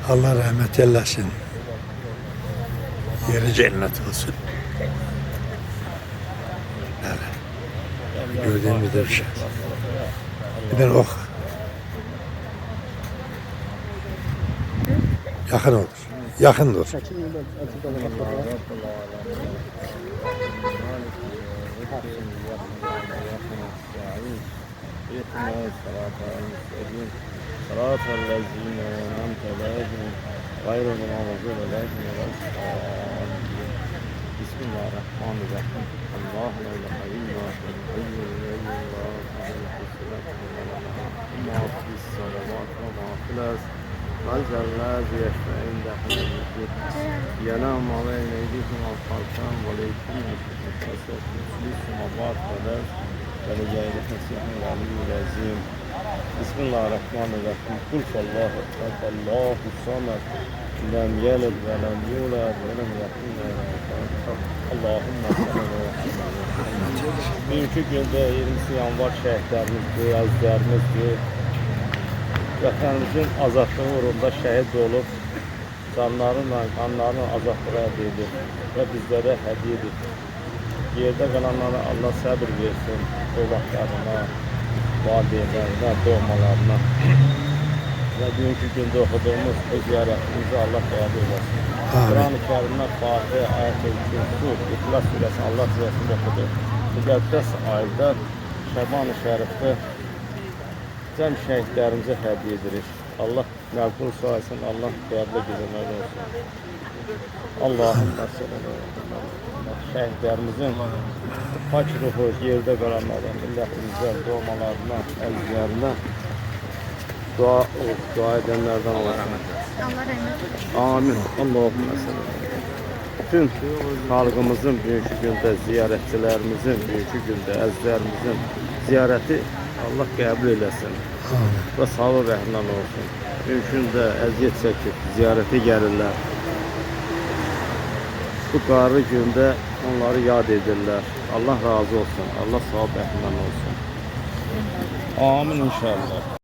Allah rahmet eylesin. Yeri cennet olsun. Yani gördüğümüzde bir şey. Bir de ok. Yakın olur. Yakındır. صراط الذين أنعمت عليهم غير المغضوب عليهم ولا الضالين بسم الله الرحمن الرحيم الله لا إله إلا هو الحي القيوم ما في السماوات وما في الأرض من ذا الذي يشفع عنده إلا بإذنه ينام بين أيديهم وخلفهم وليكن في السماوات والأرض ولجعل حسنه العلي العظيم بسم الله الرحمن الرحيم قل فالله أحد الله الصمد لم يلد ولم يولد ولم يكن له كفوا أحد اللهم صل على محمد. Bugünkü gündə 20 yanvar şəhidlərimizdir, əzizlərimizdir. Vətənimizin azadlığı uğrunda şəhid olub, canlarıyla, qanlarını azadlığa əldə edib və bizlərə hədiyyə edib. Yerdə qalanlara Allah səbir versin, övladlarına, valideynlerine, doğmalarına ve bugünkü günde okuduğumuz bu ziyaretimizi Allah kabul eylesin. Kur'an-ı Kerim'de Fatih, Ayet-i Kürsü, İhlas Suresi Allah Suresi'ni okudu. Müqəddəs ayda Şaban-ı Şərifdə cəm şəhidlərimize hədiyyə edirik. Allah məqbul sayesinde Allah qəbul edilməli olsun. Allahümme şəhidlərimizin pak ruhu yerde kalanlardan, milletimizden, doğmalarına, əzizlerine dua edenlerden olsun. Allah rahmet eylesin. Amin. Allahümme sellem. Bütün halkımızın bugünkü günde, ziyaretçilerimizin bugünkü günde, əzizlərimizin ziyareti Allah qəbul eylesin. Ve sağlık rəhmən olsun. Bugünkü də əziyyət çəkib ziyarete gəlirlər. Bu qarlı günde onları yad edirlər. Allah razı olsun. Allah sağ rəhmən olsun. Amin inşallah.